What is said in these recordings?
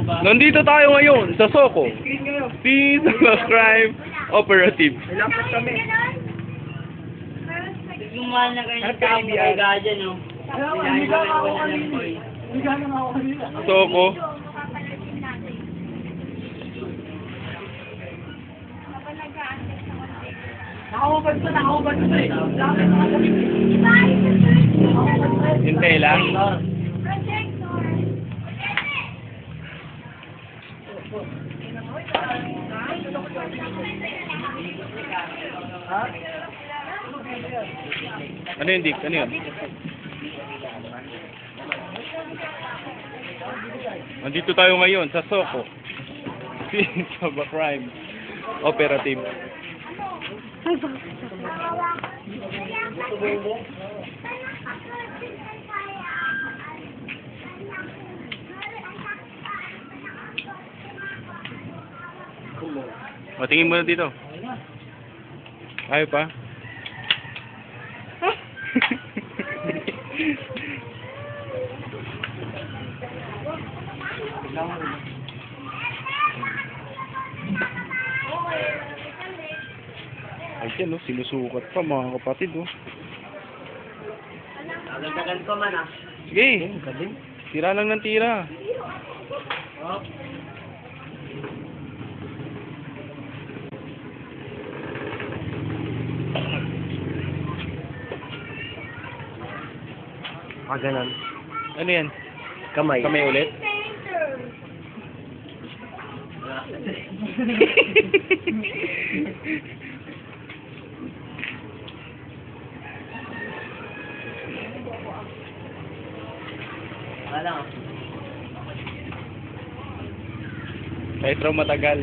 Nandito tayo ngayon sa Soko. Si Crime Operative. Gumawa na kayo ng tao mga gaya, no? Soko. Nakahubad ko eh. Hintay lang. Ano yun, Dick? Ano yun? Nandito tayo ngayon sa Soko. Si Crime Operative. Matingin mo na dito. Ayaw pa? Ay, yan, no? Sinusukat pa, mga kapatid, oh. Agad-agad ko man, ah. Sige, tira lang ng tira. Oh. Ganon. Ano yan? Kamay. Kamay ulit? Wala. Kahit raw matagal.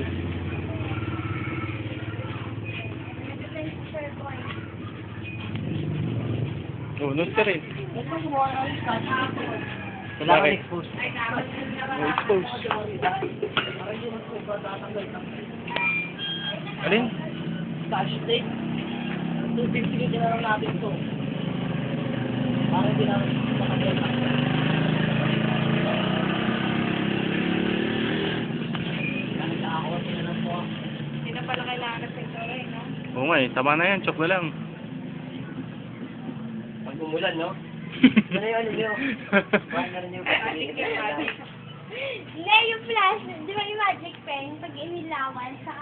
Oh, no, rin. Kailangan Bakit? expose. Oh, expose. Alin? Scotch tape. 250 na lang natin ito. Para hindi namin makagala. Nakakawa sila lang po. Hindi na pala kailangan sa ito rin, no? Oo nga eh, tama na yan, chok na lang. Pag umulan, no? Ano yung ano nyo? Bakit na rin yung Hindi, yung flash, di ba yung magic pen, pag inilawan sa